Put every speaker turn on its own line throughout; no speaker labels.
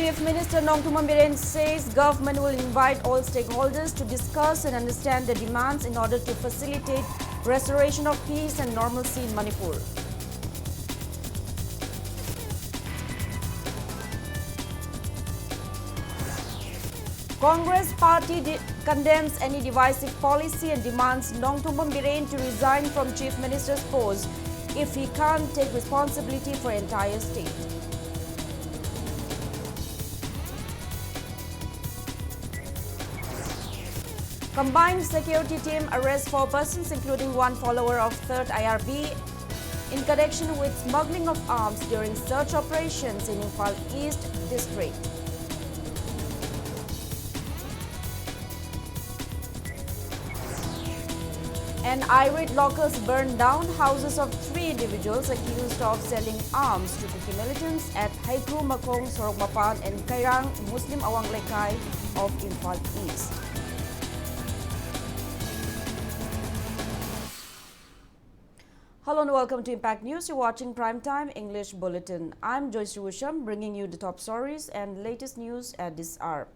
Chief Minister Nongthuman Biren says government will invite all stakeholders to discuss and understand the demands in order to facilitate restoration of peace and normalcy in Manipur. Congress party condemns any divisive policy and demands Nongthuman Biren to resign from Chief Minister's post if he can't take responsibility for entire state. Combined security team arrests 4 persons, including 1 follower of 3rd IRB, in connection with smuggling of arms during search operations in Imphal East District. And irate locals burned down houses of 3 individuals accused of selling arms to Kuki militants at Haikru Makong, Sorok Mapan and Kairang Muslim Awang Lekai of Imphal East. Hello and welcome to Impact News. You're watching Primetime English Bulletin. I'm JOYSHREE USHAM, bringing you the top stories and latest news at this hour.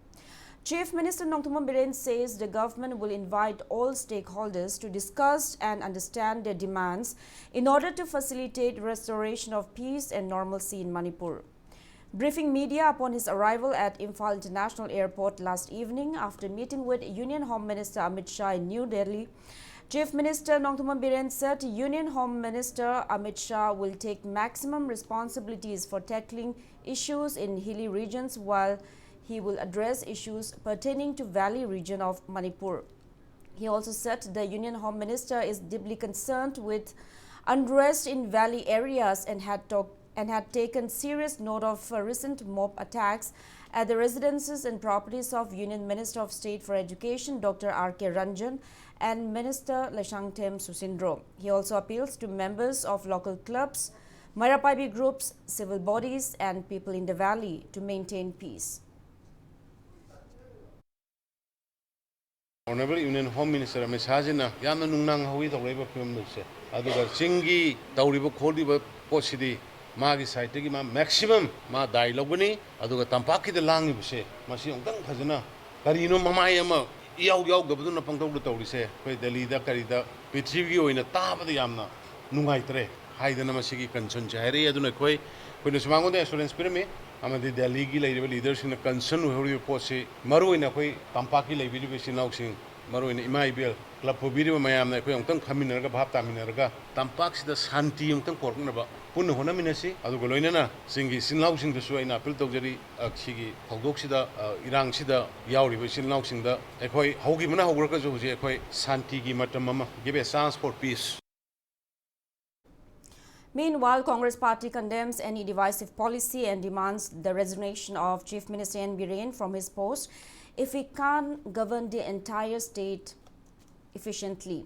Chief Minister Nongthuman Biren says the government will invite all stakeholders to discuss and understand their demands in order to facilitate restoration of peace and normalcy in Manipur. Briefing media upon his arrival at Imphal International Airport last evening after meeting with Union Home Minister Amit Shah in New Delhi, Chief Minister Nongthuman Biren said Union Home Minister Amit Shah will take maximum responsibilities for tackling issues in hilly regions while he will address issues pertaining to valley region of Manipur. He also said the Union Home Minister is deeply concerned with unrest in valley areas and had taken serious note of recent mob attacks at the residences and properties of Union Minister of State for Education Dr. R.K. Ranjan and Minister Lashangtem Susindro. He also appeals to members of local clubs, Marapaibi groups, civil bodies and people in the valley to maintain peace.
Honorable Union Home Minister Amit Shah jina yamna nungnang hawi tawriba film se aduga chingi tawriba kholiba posidi magi site gi ma maximum ma dai lobani aduga tampaki de langi bse masi ongtang phajana karino mamai ama yaw gabdu na pangtau da tawri se koi Delhi da karida prithvi gi oina tabada yamna nungaitre haidana masigi concern chaire aduna koi koina sumango da assurance pirme amadi Delhi gi leiriba leaders in concern hori posi maruina koi tampaki leibiri bisi nausing maruina imaibel club pobiri mayamna koi ongtang khaminarga bhap taminarga tampak sida shanti ongtang kornaba punna hona minasi aduga loinana singi sinlausing da suaina appeal tawjari sigi hogdok sida irang sida yauriba sinlausing da ekoi hogi mana hograka jo je ekoi shanti gi matam mama give a chance for peace.
Meanwhile, Congress party condemns any divisive policy and demands the resignation of Chief Minister N. Biren from his post if he can't govern the entire state efficiently.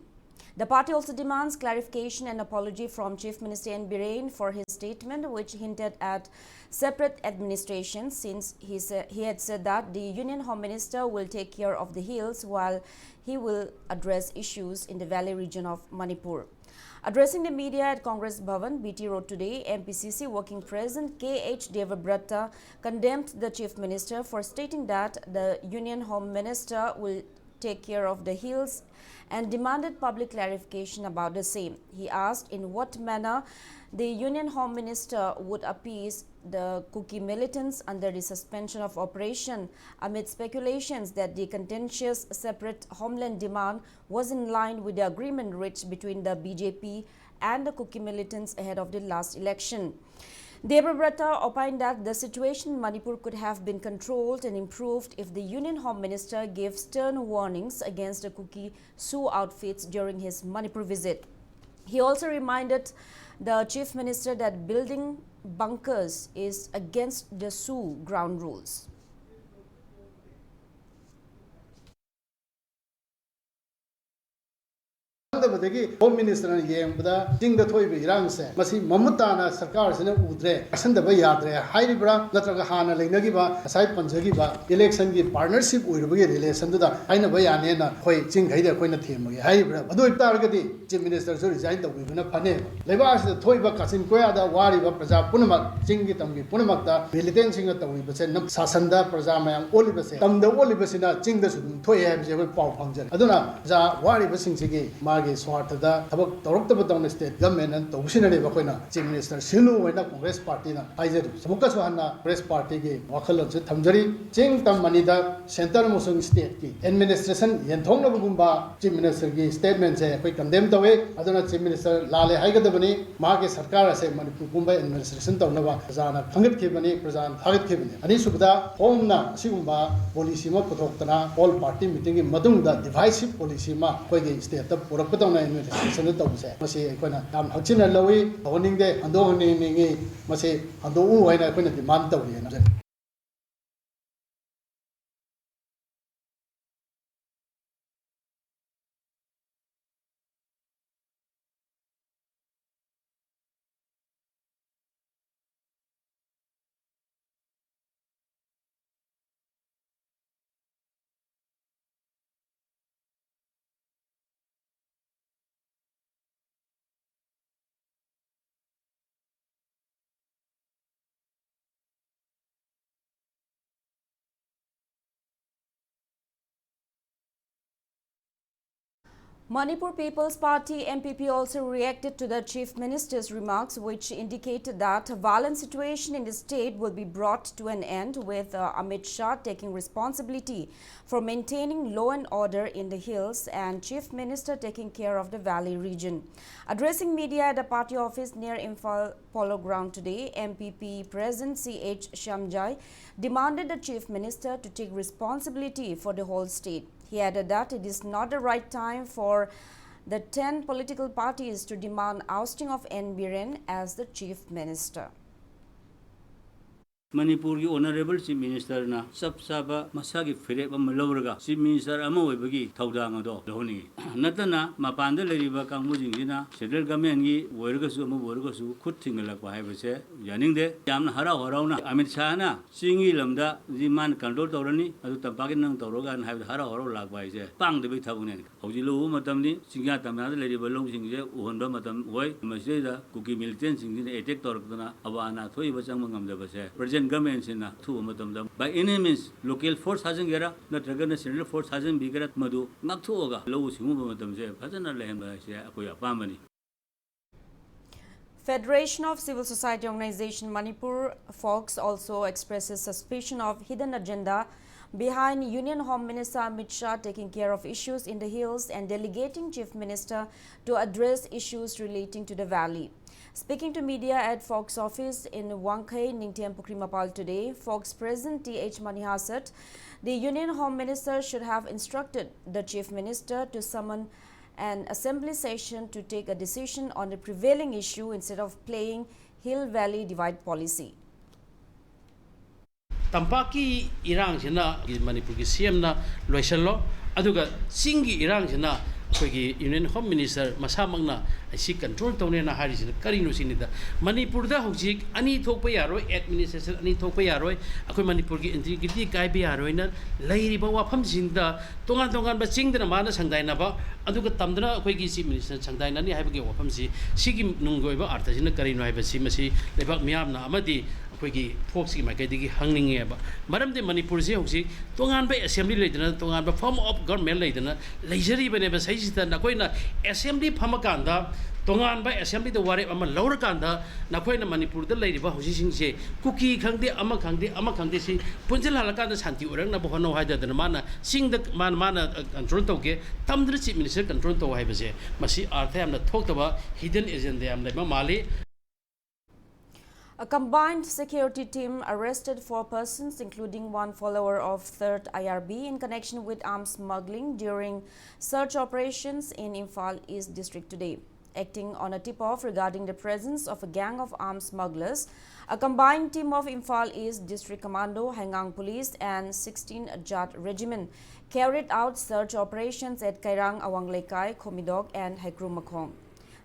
The party also demands clarification and apology from Chief Minister N. Biren for his statement, which hinted at separate administration, since he had said that the Union Home Minister will take care of the hills while he will address issues in the valley region of Manipur. Addressing the media at Congress Bhavan, BT wrote today, MPCC Working President K.H. Devabrata condemned the Chief Minister for stating that the Union Home Minister will take care of the hills and demanded public clarification about the same. He asked in what manner the Union Home Minister would appease the Kuki militants under the suspension of operation amid speculations that the contentious separate homeland demand was in line with the agreement reached between the BJP and the Kuki militants ahead of the last election. Devabrata opined that the situation in Manipur could have been controlled and improved if the Union Home Minister gave stern warnings against the Kuki Sioux outfits during his Manipur visit. He also reminded the Chief Minister that building bunkers is against the Sioux ground rules.
The badagi Home Minister yeng bada ting da thoi bi rang se masi mamuta na sarkar sene udre asan da ba yadre hairi bra natraga hana leinagi ba asai panjagi ba election gi partnership oirubagi relation da aina ba yane na khoi ching gai da khoina themagi hairi bra adu iptar gadi Chief Minister so resign da bi na phane leba se thoi ba kasin koya da wari ba praja punama ching gi tamgi punamak da militant sing da wi ba se nam sasan da praja mayang oli ba se tam da oli ba sina ching da su thoi ha je ba pau phangjar aduna ja wari ba sing sigi magi swartha da thabak torok ta ba state government and tawsinare ba khoina Chief Minister silu waina Congress party na aijer samuka sohanna Congress party gi wakhalon se thamjari ching tam mani da center musung state ki administration yenthong na bugumba Chief Minister gi statement se koi condemn tawe aduna Chief Minister lale haigadabani magi sarkar ase Manipur gumba administration tawnaba jana khangat khebani prajan thagat khebani ani subda home na sigumba policy ma puthokna all party meeting gi madung da divisive policy ma koi gi state ta purak patawna administration da tawse masi koina am hachina lawi honing de ando honing ni masi ando u waina koina demand tawri na
Manipur People's Party MPP also reacted to the Chief Minister's remarks, which indicated that a violent situation in the state will be brought to an end with Amit Shah taking responsibility for maintaining law and order in the hills and Chief Minister taking care of the valley region. Addressing media at the party office near Imphal Polo Ground today, MPP President C.H. Shamjai demanded the Chief Minister to take responsibility for the whole state. He added that it is not the right time for the 10 political parties to demand ousting of N. Biren as the Chief Minister.
Manipur ki honorable Chief Minister na sab saba masagi fire ba malawraga Chief Minister ama oibagi thaudang ado lohoni natana mapanda leriba kangmu jingina federal government gi woirga su ama woirga su khut thingalak ba haibase yaningde yamna harau na Amit Shah na singi lamda jiman control tawrani adu tampaki nang tawroga an haib harau lak ba ise pang de bi thabune hoji lo matamni singya tamna leriba long singje uhonba matam hoi masida kuki militant singni attack tawrkna awana thoi ba changma ngamda base government in by any means local force hasn't get up, not regular central force hasn't been get Madu, not to Oga, low Simubatum, Pazana Lamb, Pamani.
Federation of Civil Society Organization Manipur Folks also expresses suspicion of hidden agenda behind Union Home Minister Amit Shah taking care of issues in the hills and delegating Chief Minister to address issues relating to the valley. Speaking to media at Fox office in Wangkai, Ningtiam Pukrimapal today, Fox President T.H. Manihasat, the Union Home Minister should have instructed the Chief Minister to summon an assembly session to take a decision on the prevailing issue instead of playing Hill-Valley divide policy.
Tampaki Irang Sina, Manipur CM na Loisalo, Aduga Singi Irang Sina, Union Home Minister Masamangna, I see control Tonena Harris, Karino Sinida, Manipur da Hojik, Ani Topayaro, administration, Ani Topayaro, Aku Manipur integrity, Kai Biaroina, Lady Bawa Pamsinda, Tongan, but sing the Amanda Sandainaba, Aduga Tamdana, Quaki Minister Sandainani, have a go Pamsi, Sigim Nungoiva, Artasina Karino, I see Masi, Lebak Miamna, Amadi. Quiki Foxy Makadi hanging eba. Madam de Manipur Hoxi, Tongan by Assembly Laden, Tongan by form of government Laden, Lazery Beneva Saisita, Nakoina, Assembly Pamakanda, Tongan by Assembly the Warrior Ama Laura Kanda, Nakoina Manipur, the lady Bahusing say, Cookie Kandi, Amakandi, Punjala Lakanda Santi, Urana Bohano Hida, the Mana, sing the mana control toge, Tam the Chief Minister control to Hibase, Masi Artham that talked about hidden is in the Mali.
A combined security team arrested 4 persons, including 1 follower of 3rd IRB, in connection with arms smuggling during search operations in Imphal East District today. Acting on a tip-off regarding the presence of a gang of armed smugglers, a combined team of Imphal East District Commando, Hangang Police and 16 Jat Regiment carried out search operations at Kairang Awanglekai, Komidok and Haikrumakhong.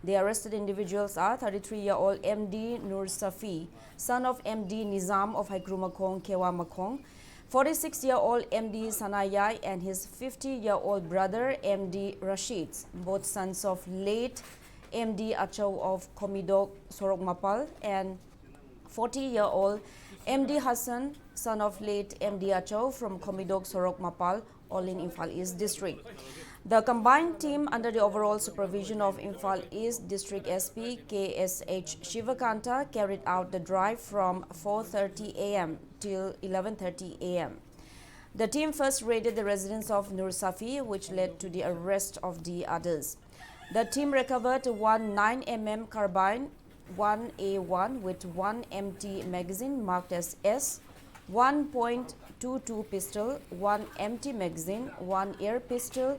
The arrested individuals are 33-year-old MD Nur Safi, son of MD Nizam of Haikrumakhong, Kewa-Makhong, 46-year-old MD Sanayai and his 50-year-old brother MD Rashid, both sons of late MD Achau of Komidok, Sorokmapal, and 40-year-old MD Hassan, son of late MD Achau from Komidok, Sorokmapal, all in Imphal East District. The combined team under the overall supervision of Imphal East District SP KSH Shivakanta carried out the drive from 4:30 a.m. till 11:30 a.m. The team first raided the residence of Nur Safi, which led to the arrest of the others. The team recovered one 9mm carbine, one A1 with one empty magazine marked as S, 1.22 pistol, one empty magazine, one air pistol,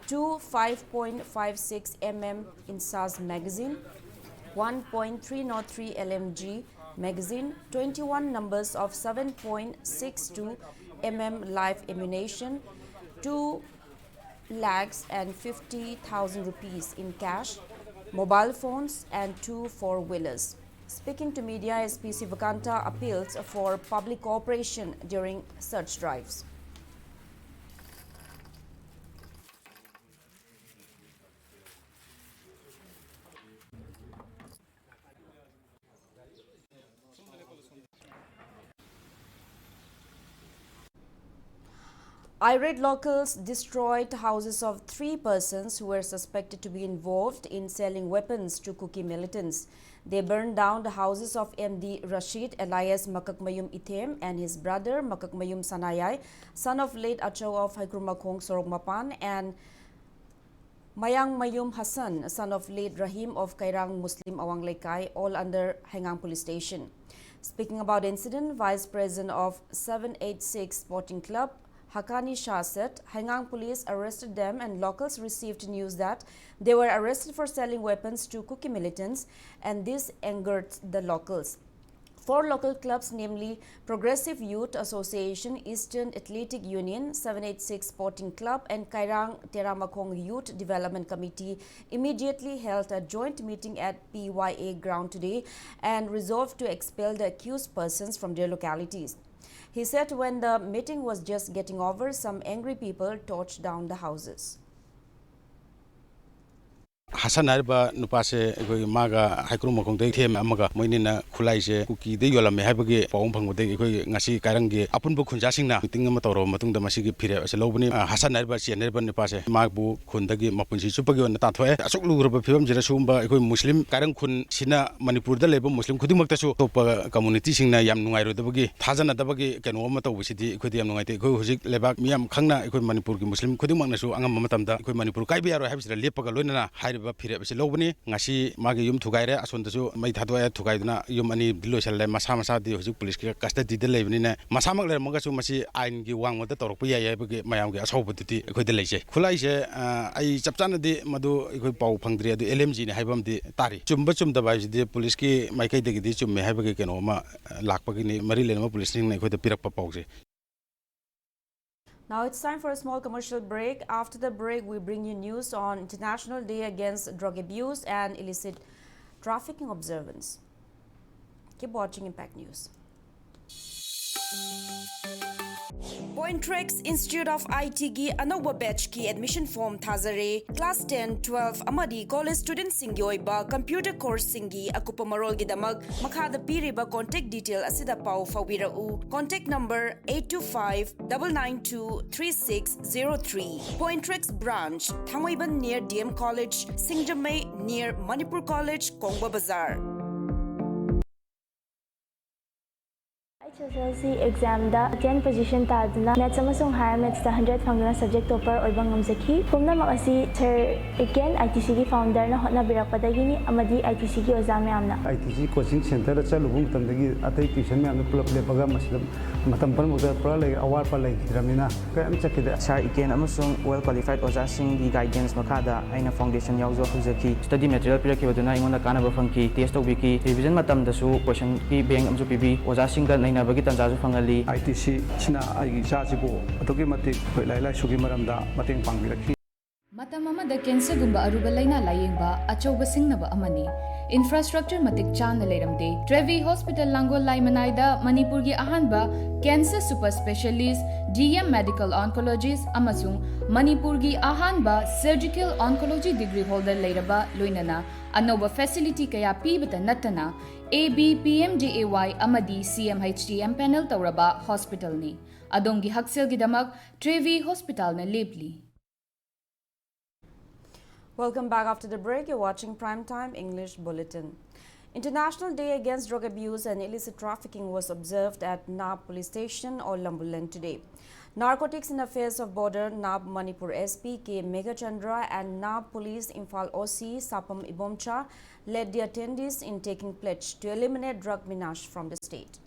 two 5.56 mm INSAS magazine, 1.303 LMG magazine, 21 numbers of 7.62 mm live ammunition, 2,50,000 rupees in cash, mobile phones and two four-wheelers. Speaking to media, SP Sivakanta appeals for public cooperation during search drives. Irate locals destroyed houses of 3 persons who were suspected to be involved in selling weapons to Kuki militants. They burned down the houses of MD Rashid alias Makakmayum Ithem and his brother Makakmayum Sanayai, son of late Achau of Haikrumakhong Sorokmapan, and Mayang Mayum Hassan, son of late Rahim of Kairang Muslim Awanglekai, all under Hangang Police Station. Speaking about the incident, Vice President of 786 Sporting Club Hakani Shah said Hangang Police arrested them and locals received news that they were arrested for selling weapons to Kuki militants, and this angered the locals. 4 local clubs, namely Progressive Youth Association, Eastern Athletic Union, 786 Sporting Club and Kairang Teramakong Youth Development Committee, immediately held a joint meeting at PYA ground today and resolved to expel the accused persons from their localities. He said when the meeting was just getting over, some angry people torched down the houses.
Hassan Arba Nupase, Maga, Haikrumakhong, Tem Amaga, Moinina, Kulaise, Kuki, the Yolame Habagi, Pong, Nasi Karangi, Upon Book Kunjasina, Tingamatoro, Matung the Masiki Pira, as a Lobani, Hassan Arba, she and Nerban Nupase, Magbu, Kundagi, Mapunsi, Supagio, and Tatwe, Asok Ruba Film, Jerasumba, Muslim, Karang Kun, Sina, Manipur, the labor Muslim, Kudimakasu, Topa community sing Yam Nuai, the Bagi, Tazana Dabagi, Kanomato, which the Kudiam Nuai, Kuzik, Lebak, Miam Kanga, Manipur, Muslim, Kudimanasu, Angamatamda, Manipur, Kaibia, has the Lepagaluna, Period Lobani, Nasi, Magium Tugaire, Asundasu, Maitadua Tugaiduna, Yumani, Dilusha, Masamasa, the police custody, the Levina, Masama Mogasu Masi, I give one with the Toropia, Mayam, as hope to the Kudelaise. Kulaise, I Chaptana de Madu, Pau Pangria, the LMG, Habam de Tari, Chumbachum device, the police, Maika de Gidichum, Mehabaki and Oma, Lakpagini, Marilyn, police, with the Pirapapose.
Now it's time for a small commercial break. After the break, we bring you news on International Day Against Drug Abuse and Illicit Trafficking Observance. Keep watching Impact News. Pointrex Institute of IT ki Anoba batch ki admission form thazare class 10 12 amadi college student singi oiba computer course singi akupa marol gi damag makhada piriba contact detail asida pau fawirau contact number 825-992-3603 Pointrex branch Thangaiban near DM College, Singjamay near Manipur College, Kongba Bazaar.
SSLC exam da 10 position taduna maths amasung higher maths da 100 fangduna subject topper oibang ngamjaki pumnamak asi sir again ITC gi founder na hotna birakpadagi ni amadi ITC gi oza mayamna
ITC coaching center da chalu tamdagi atai tuition mayam pulap lepaga maslam matam pan muda pura lai awar pa lai gidramina kayam chakida
sir again amasung well qualified oza sing gi guidance makada aina foundation yauzo huzaki study material pirakibaduna ingona kana bafangki test tobiki revision matam dasu question ki bank amju pibi oza sing da naina bagi tanjazu fangali
ITC sina ai chajibo atoki mati lai lai sugi maramda mateng pangbirakhi
matam amada cancer gumba aruba laina layengba achauba singnaba amani infrastructure matik chana leiramde Trevi Hospital Langol Laimanai Manipur gi ahanba cancer super specialist DM medical oncologist amasung Manipur gi ahanba surgical oncology degree holder leiraba loinana anoba facility kaya pibata natana AB PMDAY amadi CMHTM panel tauraba hospital ni adongi haksel gidamak Trevi Hospital na lepli.
Welcome back after the break. You're watching Primetime English Bulletin. International Day Against Drug Abuse and Illicit Trafficking was observed at Nab Police Station or Lambulan today. Narcotics and Affairs of Border Nab Manipur SP K Megachandra and Nab Police Imphal OC Sapam Ibomcha led the attendees in taking pledge to eliminate drug menace from the state.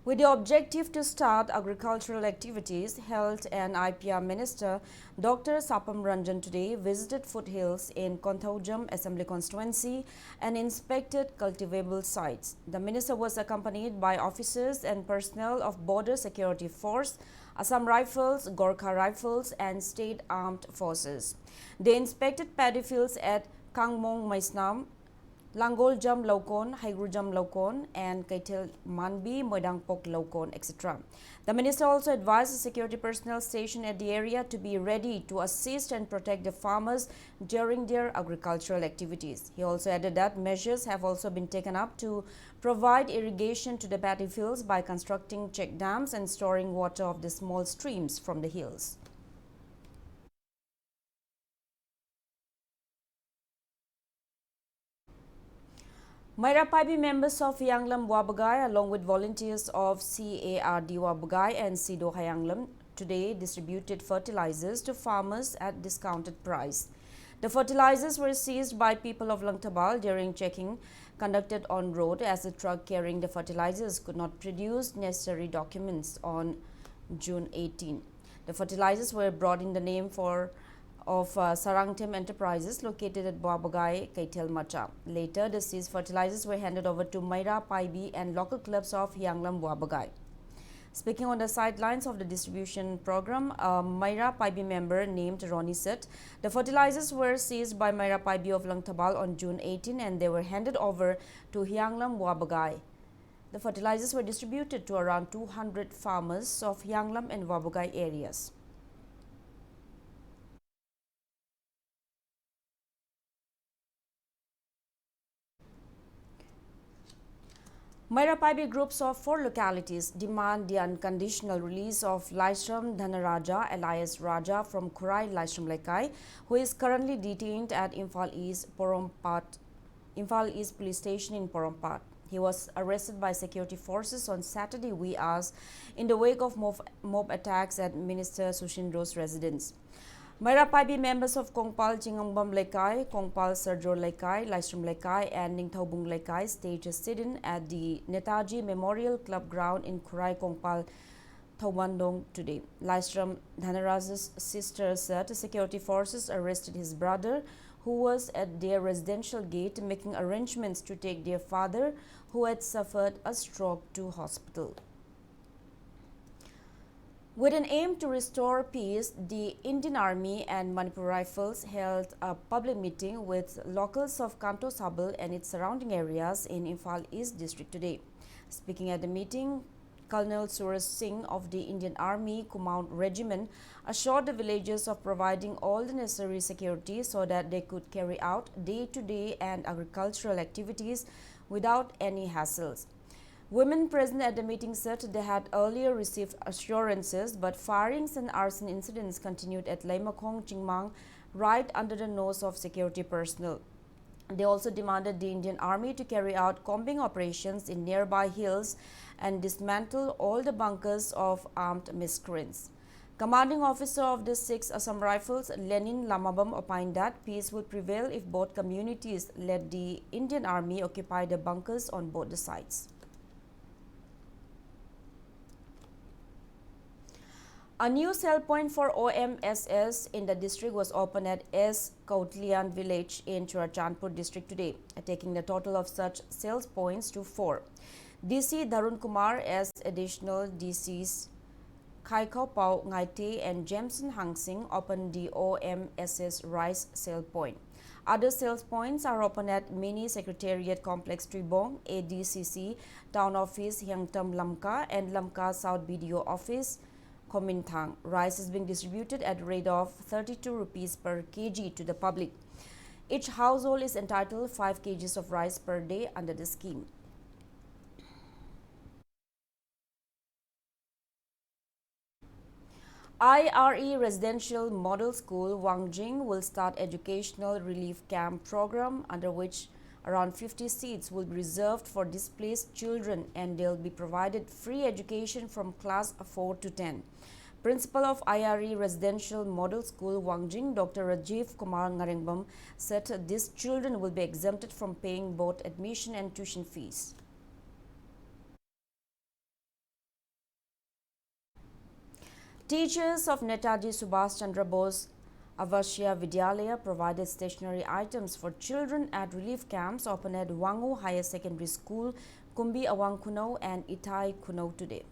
With the objective to start agricultural activities, Health and IPR Minister Dr. Sapam Ranjan today visited foothills in Konthaujam Assembly Constituency and inspected cultivable sites. The minister was accompanied by officers and personnel of Border Security Force, Assam Rifles, Gorkha Rifles and State Armed Forces. They inspected paddy fields at Kangmong Maisnam, Langol Jam Lokon, Haigru Jam Lokon, and Kaitil Manbi, Moidangpok Lokon, etc. The minister also advised the security personnel stationed at the area to be ready to assist and protect the farmers during their agricultural activities. He also added that measures have also been taken up to provide irrigation to the paddy fields by constructing check dams and storing water of the small streams from the hills. Mairapaibi members of Yanglam Wabagai along with volunteers of CARD Wabagai and SIDO Hayanglam today distributed fertilizers to farmers at discounted price. The fertilizers were seized by people of Langtabal during checking conducted on road as the truck carrying the fertilizers could not produce necessary documents on June 18. The fertilizers were brought in the name of Sarangtem Enterprises located at Wabagai, Kaitel Macha. Later, the seized fertilizers were handed over to Maira Paibi and local clubs of Yanglam Wabagai. Speaking on the sidelines of the distribution program, a Maira Paibi member named Ronnie said the fertilizers were seized by Maira Paibi of Langtabal on June 18 and they were handed over to Yanglam Wabagai. The fertilizers were distributed to around 200 farmers of Yanglam and Wabagai areas. Mairapaibi groups of 4 localities demand the unconditional release of Laisram Dhanaraja alias Raja from Kurai Laisram Lekai, who is currently detained at Imphal East Police Station in Porompat. He was arrested by security forces on Saturday wee hours in the wake of mob attacks at Minister Sushindro's residence. Mairapaibi members of Kongpal Chingangbam Lekai, Kongpal Sarjor Lekai, Laisram Lekai and Ningthaubung Lekai staged a sit-in at the Netaji Memorial Club ground in Kurai Kongpal Thawandong today. Laisram Dhanaraja's sister said security forces arrested his brother who was at their residential gate making arrangements to take their father who had suffered a stroke to hospital. With an aim to restore peace, the Indian Army and Manipur Rifles held a public meeting with locals of Kanto Sabal and its surrounding areas in Imphal East District today. Speaking at the meeting, Colonel Suraj Singh of the Indian Army Kumaon Regiment assured the villagers of providing all the necessary security so that they could carry out day-to-day and agricultural activities without any hassles. Women present at the meeting said they had earlier received assurances, but firings and arson incidents continued at Laimakong, Chingmang, right under the nose of security personnel. They also demanded the Indian Army to carry out combing operations in nearby hills and dismantle all the bunkers of armed miscreants. Commanding officer of the 6th Assam Rifles, Lenin Lamabam, opined that peace will prevail if both communities let the Indian Army occupy the bunkers on both the sides. A new sell point for OMSS in the district was opened at S. Kautlian village in Churachandpur district today, taking the total of such sales points to 4. DC Darun Kumar as additional DCs Kaikau Pau Ngaite and Jameson Hangsing opened the OMSS rice sale point. Other sales points are open at Mini Secretariat Complex Tribong, ADCC, Town Office Hyangtam Lamka and Lamka South BDO Office, Komintang. Rice is being distributed at a rate of 32 rupees per kg to the public. Each household is entitled 5 kgs of rice per day under the scheme. IRE Residential Model School Wangjing will start educational relief camp program under which around 50 seats will be reserved for displaced children and they'll be provided free education from class 4 to 10. Principal of IRE Residential Model School Wangjing, Dr. Rajiv Kumar Ngarengbam, said these children will be exempted from paying both admission and tuition fees. Teachers of Netaji Subhash Chandra Bose Avashya Vidyalaya provided stationery items for children at relief camps open at Wangu Higher Secondary School, Kumbi Awang Kuno and Itai Kuno today.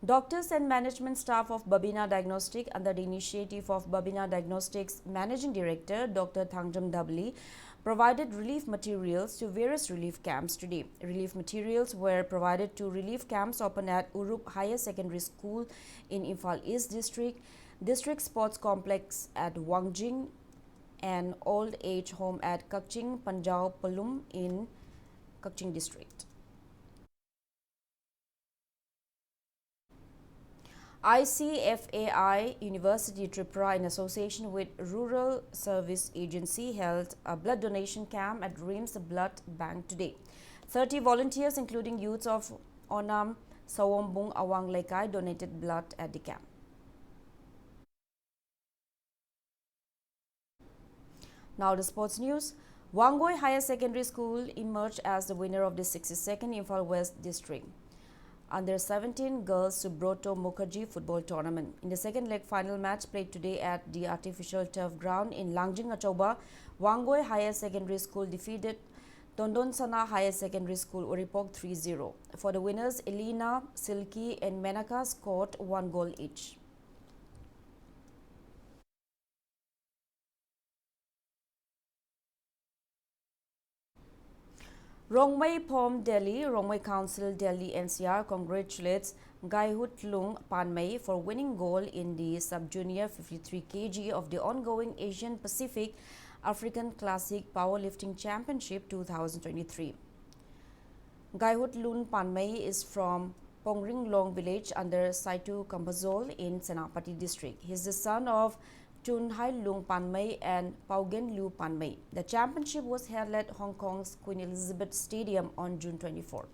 Doctors and management staff of Babina Diagnostic under the initiative of Babina Diagnostics Managing Director Dr. Thangjam Dabli provided relief materials to various relief camps today. Relief materials were provided to relief camps open at Uruk Higher Secondary School in Imphal East District, District Sports Complex at Wangjing, and Old Age Home at Kakching Panjao Palum in Kakching District. ICFAI University Tripura in association with Rural Service Agency held a blood donation camp at Rims Blood Bank today. 30 volunteers including youths of Onam Sawombung Awang Laikai donated blood at the camp. Now the sports news. Wangoi Higher Secondary School emerged as the winner of the 62nd Imphal West District Under 17 Girls Subroto Mukherjee Football Tournament. In the second leg final match played today at the artificial turf ground in Langjing, Achauba, Wangoi Higher Secondary School defeated Tondonsana Higher Secondary School Uripok 3-0. For the winners, Elena, Silky and Menaka scored 1 goal each. Rongmei Pom Delhi, Rongmei Council Delhi NCR congratulates Gaihut Lung Panmei for winning gold in the sub-junior 53 kg of the ongoing Asian Pacific African Classic Powerlifting Championship 2023. Gaihut Lung Panmei is from Pongring Long village under Saitu Kambazol in Senapati district. He is the son of Chun Hai Lung Panmei and Paugen Liu Panmei. The championship was held at Hong Kong's Queen Elizabeth Stadium on June 24th.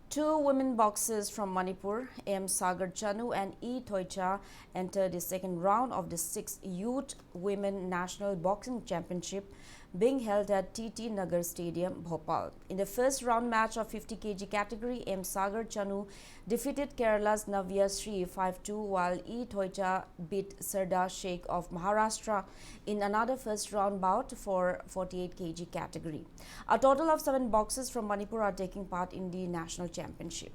Two women boxers from Manipur, M. Sagar Chanu and E. Toicha, entered the second round of the 6th Youth Women National Boxing Championship being held at TT Nagar Stadium, Bhopal. In the first round match of 50 kg category, M. Sagar Chanu defeated Kerala's JOYSHREE 5-2, while E. Toicha beat Sardar Sheikh of Maharashtra in another first round bout for 48 kg category. A total of 7 boxers from Manipur are taking part in the national championship.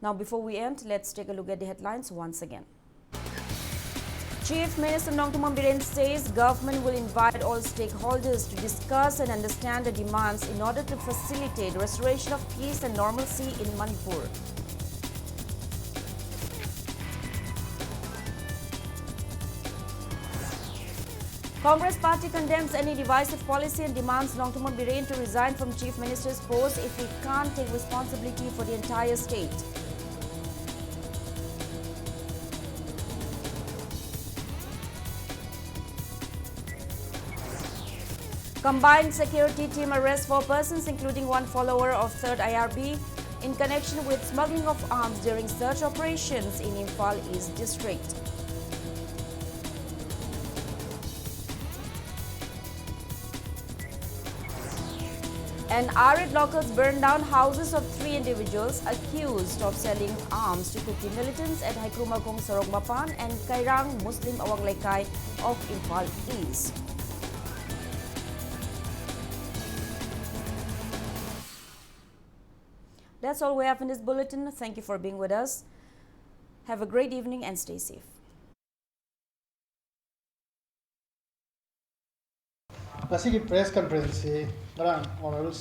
Now, before we end, let's take a look at the headlines once again. Chief Minister Nongtumam Biren says government will invite all stakeholders to discuss and understand the demands in order to facilitate restoration of peace and normalcy in Manipur. Congress party condemns any divisive policy and demands Nongtumon Biren to resign from Chief Minister's post if he can't take responsibility for the entire state. Combined security team arrests 4 persons, including 1 follower of 3rd IRB, in connection with smuggling of arms during search operations in Imphal East District. And arid locals burned down houses of 3 individuals accused of selling arms to Kuki militants at Haikrumagong Sorogmapan and Kairang Muslim Awang Lekay of Imphal East. That's all we have in this bulletin. Thank you for being with us. Have a great evening and stay safe.
Masih press conference, orang honorable